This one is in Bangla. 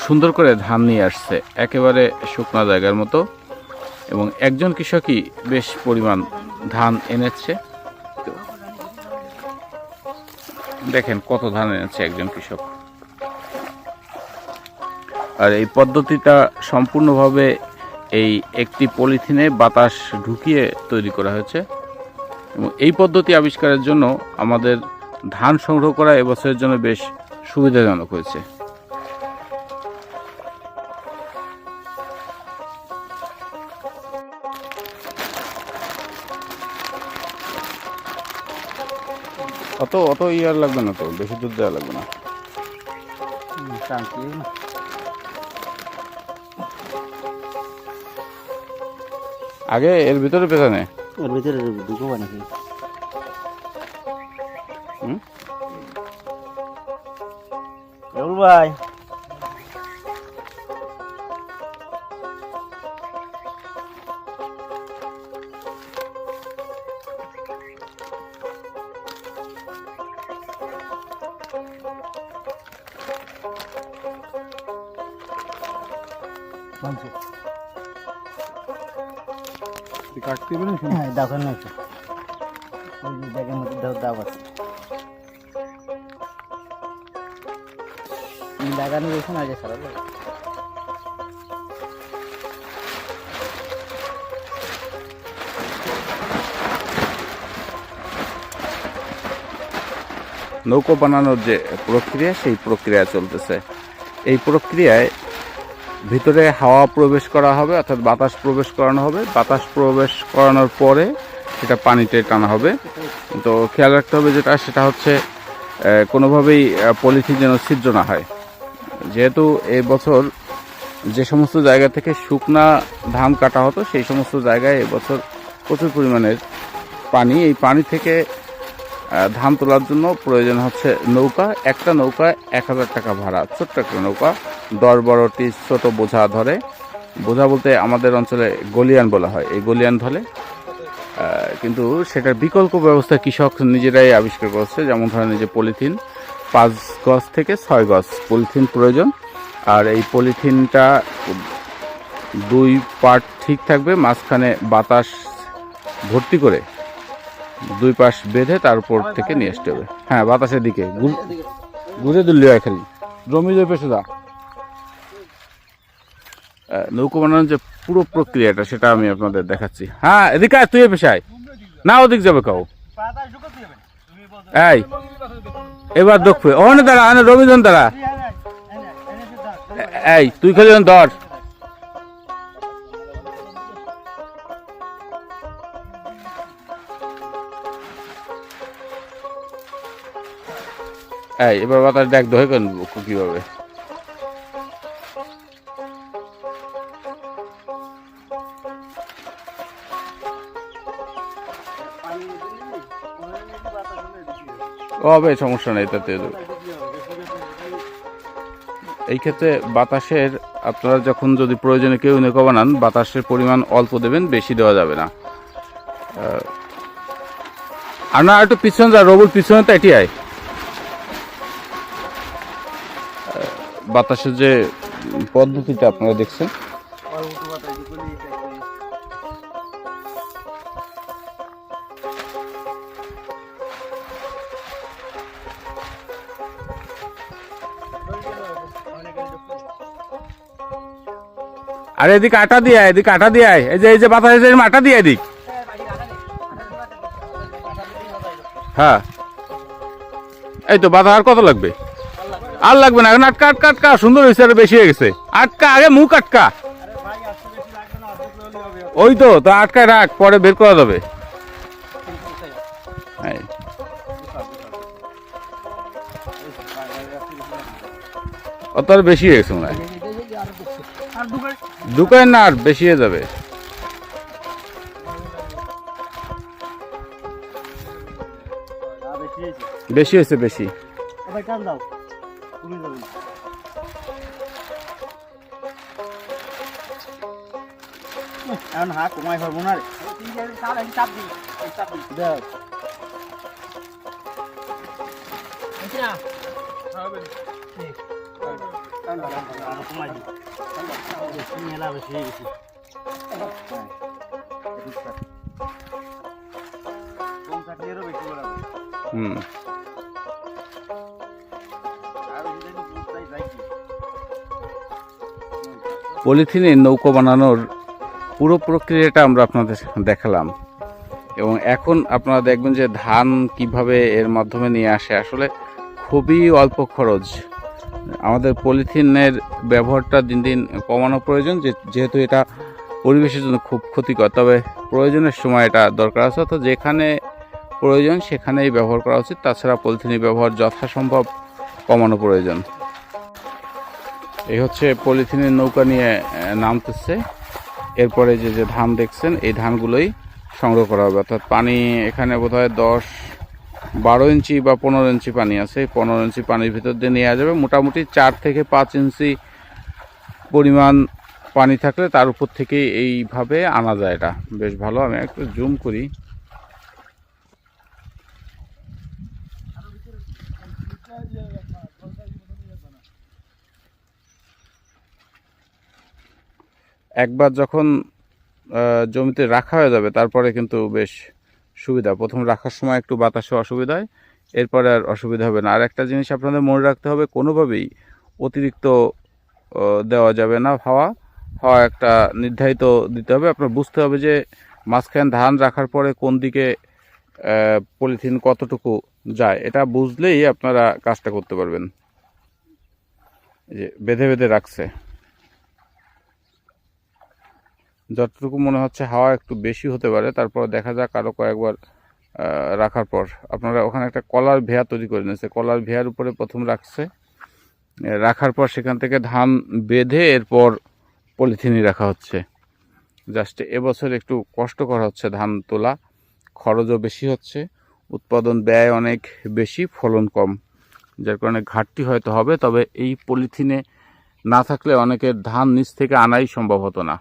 সুন্দর করে ধান নিয়ে আসছে একেবারে শুকনো জায়গার মতো, এবং একজন কৃষকই বেশ পরিমাণ ধান এনেছে। দেখেন কত ধান এনেছে একজন কৃষক। আর এই পদ্ধতিটা সম্পূর্ণভাবে এই একটি পলিথিনে বাতাস ঢুকিয়ে তৈরি করা হয়েছে, এবং এই পদ্ধতি আবিষ্কারের জন্য আমাদের ধান সংগ্রহ করা এবছরের জন্য বেশ সুবিধাজনক হয়েছে। অত ইয়ার লাগবে না, তো বেশি দুধ দেওয়া লাগবে না। আগে এর ভিতরে পেছনে এর ভিতরে ঢুকবো নাকি? ভাই কাটতে পারেন? হ্যাঁ দেখেন না একটু, ওই যে জায়গার মধ্যে দাব আছে লাগানো রয়েছে না, আগে সারা নৌকো বানানোর যে প্রক্রিয়া, সেই প্রক্রিয়া চলতেছে। এই প্রক্রিয়ায় ভিতরে হাওয়া প্রবেশ করা হবে, অর্থাৎ বাতাস প্রবেশ করানো হবে। বাতাস প্রবেশ করানোর পরে সেটা পানিতে টানা হবে। তো খেয়াল রাখতে হবে সেটা হচ্ছে কোনোভাবেই পলিথিন যেন ছিদ্র না হয়। যেহেতু এই বছর যে সমস্ত জায়গা থেকে শুকনা ধান কাটা হতো, সেই সমস্ত জায়গায় এবছর প্রচুর পরিমাণের পানি। এই পানি থেকে ধান তোলার জন্য প্রয়োজন হচ্ছে নৌকা। একটা নৌকায় 1000 টাকা ভাড়া, ছোট্ট একটা নৌকা, 10-12টি ছোট বোঝা ধরে। বোঝা বলতে আমাদের অঞ্চলে গলিয়ান বলা হয়, এই গলিয়ান ধরে। কিন্তু সেটার বিকল্প ব্যবস্থা কৃষক নিজেরাই আবিষ্কার করছে। যেমন ধরেন এই যে পলিথিন, 5 গজ থেকে 6 গজ পলিথিন প্রয়োজন। আর এই পলিথিনটা 2 পার্ট ঠিক থাকবে, মাঝখানে বাতাস ভর্তি করে 2 পাশ বেঁধে তার উপর থেকে নিয়ে আসতে হবে। হ্যাঁ, বাতাসের দিকে ঘুরে দিল্লি হয় খালি জমি পেশে যা। নৌকো বানানোর যে পুরো প্রক্রিয়াটা সেটা আমি আপনাদের দেখাচ্ছি। হ্যাঁ, এদিকে তুই পেশায় না, ওদিক যাবে কাউ। এই এবার দেখবে ওখানে দাঁড়া, রবীন্দ্রন দাঁড়া। এই তুই খালি ধর। এই এবার বাতাস দেখ দহে কিভাবে। হবে সমস্যা নেই তাতে। এই ক্ষেত্রে বাতাসের আপনারা যখন যদি প্রয়োজনে কেউ নৌকা বানান, বাতাসের পরিমাণ অল্প দেবেন, বেশি দেওয়া যাবে না। আর না একটু পিছনে যা, রবুর পিছনে তো এটি আয়। বাতাসের যে পদ্ধতিটা আপনারা দেখছেন, আরে এদিকে আটা দিয়ে আয়, এদিকে আটা দিয়ে আয়। এই যে বাতাসের আটা দিয়ে এদিক। হ্যাঁ, এই তো বাতাস আর কত লাগবে? আর লাগবে না, এখন আটকা আটকা আটকা। সুন্দর হয়েছে, আরো বেশি হয়ে গেছে। আটকা, আগে মুখ আটকা। ওই তো আটকায় রাখ, পরে বের করা যাবে। অত আর বেশি হয়ে গেছে মনে হয়। ঢুকায় না, আর বেশি হয়ে যাবে। বেশি হয়েছে, বেশি। এখন হা কমাই পারবো না রে দেখ কমাই দিই মেলা বেশি হয়ে গেছে কম কাটলেও বেশি বলা হুম আর বুঝতেই যাই কি পলিথিনে নৌকো বানানোর পুরো প্রক্রিয়াটা আমরা আপনাদের দেখালাম এবং এখন আপনারা দেখবেন যে ধান কিভাবে এর মাধ্যমে নিয়ে আসে। আসলে খুবই অল্প খরচ। আমাদের পলিথিনের ব্যবহারটা দিন দিন কমানো প্রয়োজন, যেহেতু এটা পরিবেশের জন্য খুব ক্ষতিকর। তবে প্রয়োজনের সময় এটা দরকার আছে, তো যেখানে প্রয়োজন সেখানেই ব্যবহার করা উচিত। তাছাড়া পলিথিনের ব্যবহার যথাসম্ভব কমানো প্রয়োজন। এই হচ্ছে পলিথিনের নৌকা নিয়ে নামতেছে। এরপরে যে ধান দেখছেন এই ধানগুলোই সংগ্রহ করা হবে। অর্থাৎ পানি এখানে বোধহয় 10-12 ইঞ্চি বা 15 ইঞ্চি পানি আছে। 15 ইঞ্চি পানির ভিতর দিয়ে নেওয়া যাবে। মোটামুটি 4 থেকে 5 ইঞ্চি পরিমাণ পানি থাকলে তার উপর থেকে এইভাবে আনা যায়। এটা বেশ ভালো। আমি একটু জুম করি। একবার যখন জমিতে রাখা হয়ে যাবে তারপরে কিন্তু বেশ সুবিধা। প্রথম রাখার সময় একটু বাতাসে অসুবিধা হয়, এরপরে আর অসুবিধা হবে না। আর একটা জিনিস আপনাদের মনে রাখতে হবে, কোনোভাবেই অতিরিক্ত দেওয়া যাবে না। হাওয়া একটা নির্ধারিত দিতে হবে। আপনার বুঝতে হবে যে মাঝখানে ধান রাখার পরে কোন দিকে পলিথিন কতটুকু যায়। এটা বুঝলেই আপনারা কাজটা করতে পারবেন। এই যে বেঁধে বেঁধে রাখছে, যতটুকু মনে হচ্ছে হাওয়া একটু বেশি হতে পারে। তারপর দেখা যাক আরও কয়েকবার রাখার পর। আপনারা ওখানে একটা কলার ভেয়া তৈরি করে নিয়েছে, কলার ভেয়ার উপরে প্রথম রাখছে। রাখার পর সেখান থেকে ধান বেঁধে এরপর পলিথিনে রাখা হচ্ছে। জাস্ট এবছর একটু কষ্টকর হচ্ছে ধান তোলা, খরচও বেশি হচ্ছে, উৎপাদন ব্যয় অনেক বেশি, ফলন কম, যার কারণে ঘাটতি হয়তো হবে। তবে এই পলিথিনে না থাকলে অনেকের ধান নিচ থেকে আনাই সম্ভব হতো না।